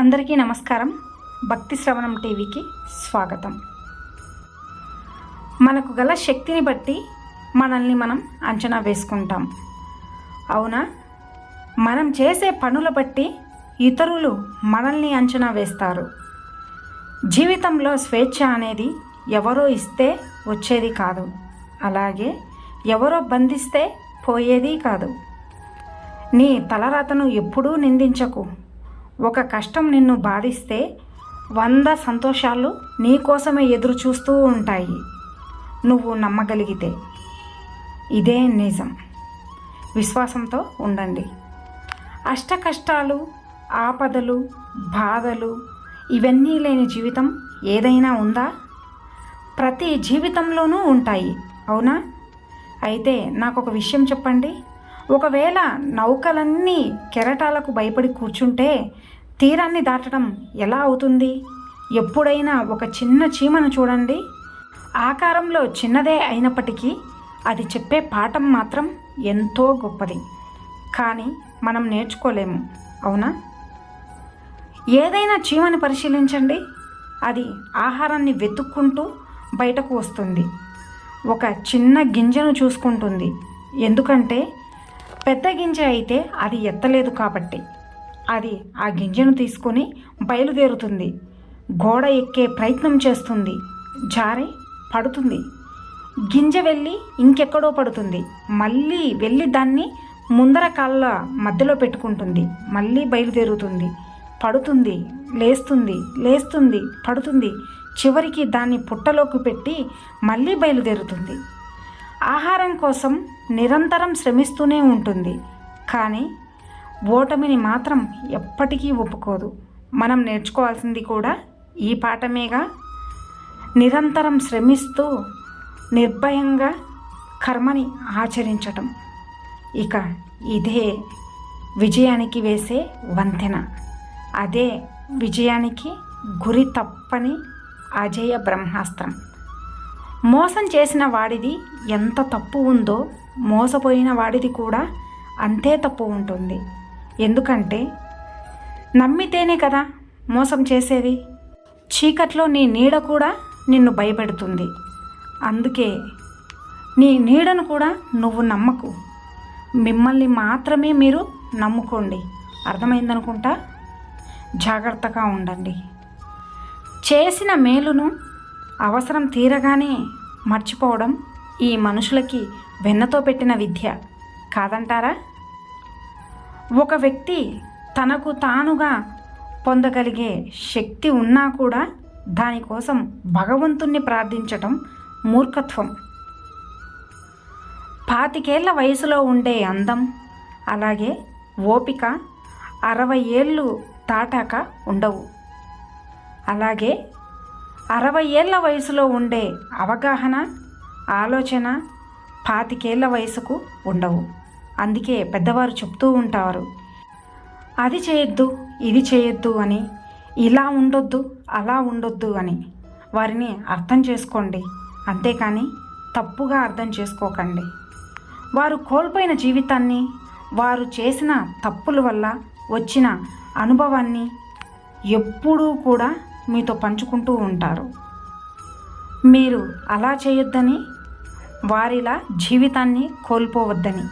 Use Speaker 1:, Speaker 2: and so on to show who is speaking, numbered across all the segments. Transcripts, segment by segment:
Speaker 1: అందరికీ నమస్కారం. భక్తి శ్రవణం టీవీకి స్వాగతం. మనకు గల శక్తిని బట్టి మనల్ని మనం అంచనా వేసుకుంటాం. అవునా? మనం చేసే పనుల బట్టి ఇతరులు మనల్ని అంచనా వేస్తారు. జీవితంలో స్వేచ్ఛ అనేది ఎవరో ఇస్తే వచ్చేది కాదు, అలాగే ఎవరో బంధిస్తే పోయేది కాదు. నీ తలరాతను ఎప్పుడూ నిందించకు. ఒక కష్టం నిన్ను బాధిస్తే 100 సంతోషాలు నీ కోసమే ఎదురు చూస్తూ ఉంటాయి, నువ్వు నమ్మగలిగితే. ఇదే నిజం. విశ్వాసంతో ఉండండి. అష్ట కష్టాలు, ఆపదలు, బాధలు ఇవన్నీ లేని జీవితం ఏదైనా ఉందా? ప్రతి జీవితంలోనూ ఉంటాయి, అవునా? అయితే నాకు ఒక విషయం చెప్పండి. ఒకవేళ నౌకలన్నీ కెరటాలకు భయపడి కూర్చుంటే తీరాన్ని దాటడం ఎలా అవుతుంది? ఎప్పుడైనా ఒక చిన్న చీమను చూడండి. ఆకారంలో చిన్నదే అయినప్పటికీ అది చెప్పే పాఠం మాత్రం ఎంతో గొప్పది. కానీ మనం నేర్చుకోలేము, అవునా? ఏదైనా చీమని పరిశీలించండి. అది ఆహారాన్ని వెతుక్కుంటూ బయటకు వస్తుంది. ఒక చిన్న గింజను చూసుకుంటుంది. ఎందుకంటే పెద్ద గింజ అయితే అది ఎత్తలేదు కాబట్టి. అది ఆ గింజను తీసుకొని బయలుదేరుతుంది. గోడ ఎక్కే ప్రయత్నం చేస్తుంది, జారి పడుతుంది. గింజ వెళ్ళి ఇంకెక్కడో పడుతుంది. మళ్ళీ వెళ్ళి దాన్ని ముందర కాళ్ళ మధ్యలో పెట్టుకుంటుంది. మళ్ళీ బయలుదేరుతుంది, పడుతుంది, లేస్తుంది, లేస్తుంది, పడుతుంది. చివరికి దాన్ని పుట్టలోకి పెట్టి మళ్ళీ బయలుదేరుతుంది. ఆహారం కోసం నిరంతరం శ్రమిస్తూనే ఉంటుంది, కానీ ఓటమిని మాత్రం ఎప్పటికీ ఒప్పుకోదు. మనం నేర్చుకోవాల్సింది కూడా ఈ పాఠమేగా. నిరంతరం శ్రమిస్తూ నిర్భయంగా కర్మని ఆచరించటం. ఇక ఇదే విజయానికి వేసే వంతెన. అదే విజయానికి గురి తప్పని అజేయ బ్రహ్మాస్త్రం. మోసం చేసిన వాడిది ఎంత తప్పు ఉందో మోసపోయిన వాడిది కూడా అంతే తప్పు ఉంటుంది. ఎందుకంటే నమ్మితేనే కదా మోసం చేసేది. చీకట్లో నీ నీడ కూడా నిన్ను భయపెడుతుంది. అందుకే నీ నీడను కూడా నువ్వు నమ్మకు. మిమ్మల్ని మాత్రమే మీరు నమ్ముకోండి. అర్థమైందనుకుంటా. జాగ్రత్తగా ఉండండి. చేసిన మేలును అవసరం తీరగానే మర్చిపోవడం ఈ మనుషులకి వెన్నతో పెట్టిన విద్య కాదంటారా? ఒక వ్యక్తి తనకు తానుగా పొందగలిగే శక్తి ఉన్నా కూడా దానికోసం భగవంతుణ్ణి ప్రార్థించటం మూర్ఖత్వం. 25 వయసులో ఉండే అందం, అలాగే ఓపిక 60 ఏళ్ళు దాటాక ఉండవు. అలాగే 60 ఏళ్ల వయసులో ఉండే అవగాహన, ఆలోచన 25 వయసుకు ఉండవు. అందుకే పెద్దవారు చెప్తూ ఉంటారు, అది చేయొద్దు, ఇది చేయొద్దు అని, ఇలా ఉండొద్దు, అలా ఉండొద్దు అని. వారిని అర్థం చేసుకోండి, అంతేకాని తప్పుగా అర్థం చేసుకోకండి. వారు కోల్పోయిన జీవితాన్ని, వారు చేసిన తప్పుల వల్ల వచ్చిన అనుభవాన్ని ఎప్పుడూ కూడా మీతో పంచుకుంటూ ఉంటారు. మీరు అలా చేయొద్దని, వారిలా జీవితాన్ని కోల్పోవద్దని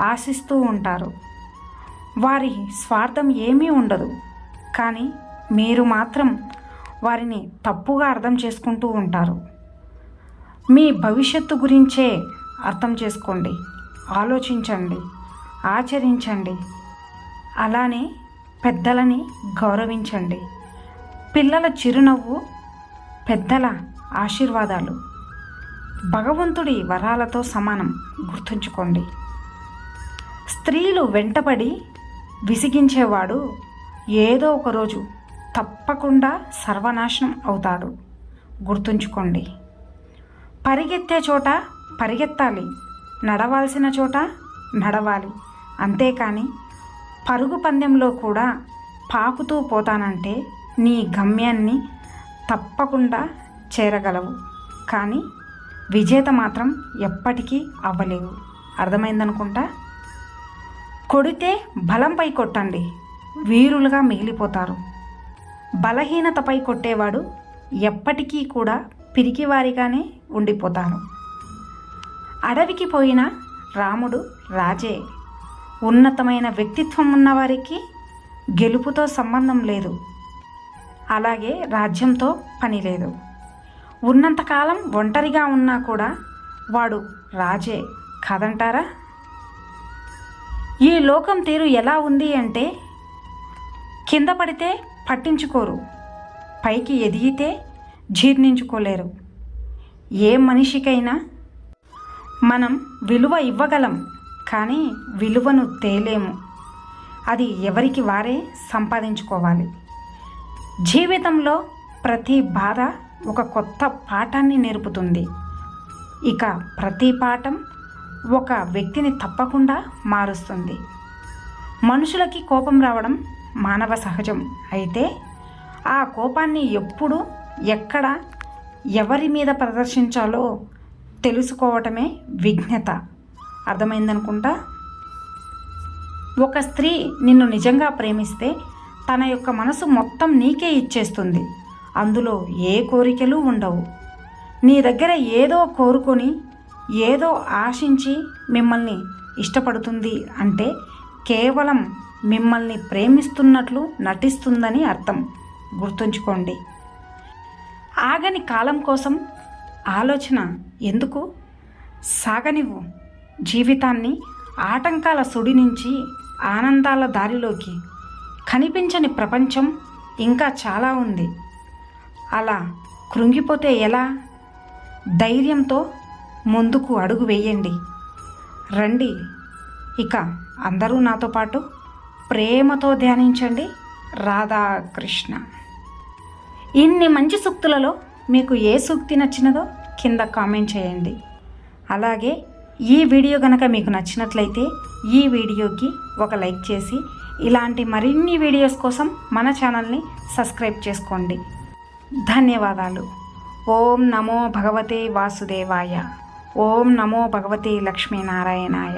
Speaker 1: ఆశిస్తూ ఉంటారు. వారి స్వార్థం ఏమీ ఉండదు, కానీ మీరు మాత్రం వారిని తప్పుగా అర్థం చేసుకుంటూ ఉంటారు. మీ భవిష్యత్తు గురించే అర్థం చేసుకోండి, ఆలోచించండి, ఆచరించండి. అలానే పెద్దలని గౌరవించండి. పిల్లల చిరునవ్వు పెద్దల ఆశీర్వాదాలు భగవంతుడి వరాలతో సమానం, గుర్తుంచుకోండి. స్త్రీలు వెంటపడి విసిగించేవాడు ఏదో ఒకరోజు తప్పకుండా సర్వనాశనం అవుతాడు, గుర్తుంచుకోండి. పరిగెత్తే చోట పరిగెత్తాలి, నడవాల్సిన చోట నడవాలి. అంతేకాని పరుగు పందెంలో కూడా పాకుతూ పోతానంటే నీ గమ్యాన్ని తప్పకుండా చేరగలవు, కానీ విజేత మాత్రం ఎప్పటికీ అవ్వలేవు. అర్థమైందనుకుంటా. కొడితే బలంపై కొట్టండి, వీరులుగా మిగిలిపోతారు. బలహీనతపై కొట్టేవాడు ఎప్పటికీ కూడా పిరికివారిగానే ఉండిపోతారు. అడవికి పోయిన రాముడు రాజే. ఉన్నతమైన వ్యక్తిత్వం ఉన్నవారికి గెలుపుతో సంబంధం లేదు, అలాగే రాజ్యంతో పని లేదు. ఉన్నంతకాలం ఒంటరిగా ఉన్నా కూడా వాడు రాజే కాదంటారా? ఈ లోకం తీరు ఎలా ఉంది అంటే, కింద పడితే పట్టించుకోరు, పైకి ఎదిగితే జీర్ణించుకోలేరు. ఏ మనిషికైనా మనం విలువ ఇవ్వగలం, కానీ విలువను తేలేము. అది ఎవరికి వారే సంపాదించుకోవాలి. జీవితంలో ప్రతి బాధ ఒక కొత్త పాఠాన్ని నేర్పుతుంది. ఇక ప్రతి పాఠం ఒక వ్యక్తిని తప్పకుండా మారుస్తుంది. మనుషులకి కోపం రావడం మానవ సహజం. అయితే ఆ కోపాన్ని ఎప్పుడు, ఎక్కడ, ఎవరి మీద ప్రదర్శించాలో తెలుసుకోవటమే విజ్ఞత. అర్థమైందనుకుంటా. ఒక స్త్రీ నిన్ను నిజంగా ప్రేమిస్తే తన యొక్క మనసు మొత్తం నీకే ఇచ్చేస్తుంది. అందులో ఏ కోరికలు ఉండవు. నీ దగ్గర ఏదో కోరుకొని, ఏదో ఆశించి మిమ్మల్ని ఇష్టపడుతుంది అంటే కేవలం మిమ్మల్ని ప్రేమిస్తున్నట్లు నటిస్తుందని అర్థం. గుర్తుంచుకోండి. ఆగని కాలం కోసం ఆలోచన ఎందుకు? సాగనివ్వు. జీవితాన్ని ఆటంకాల సుడి నుంచి ఆనందాల దారిలోకి. కనిపించని ప్రపంచం ఇంకా చాలా ఉంది. అలా కృంగిపోతే ఎలా? ధైర్యంతో ముందుకు అడుగు వేయండి. రండి, ఇక అందరూ నాతో పాటు ప్రేమతో ధ్యానించండి. రాధాకృష్ణ. ఇన్ని మంచి సూక్తులలో మీకు ఏ సూక్తి నచ్చినదో కింద కామెంట్ చేయండి. అలాగే ఈ వీడియో కనుక మీకు నచ్చినట్లయితే ఈ వీడియోకి ఒక లైక్ చేసి ఇలాంటి మరిన్ని వీడియోస్ కోసం మన ఛానల్ని సబ్స్క్రైబ్ చేసుకోండి. ధన్యవాదాలు. ఓం నమో భగవతే వాసుదేవాయ. ఓం నమో భగవతే లక్ష్మీనారాయణాయ.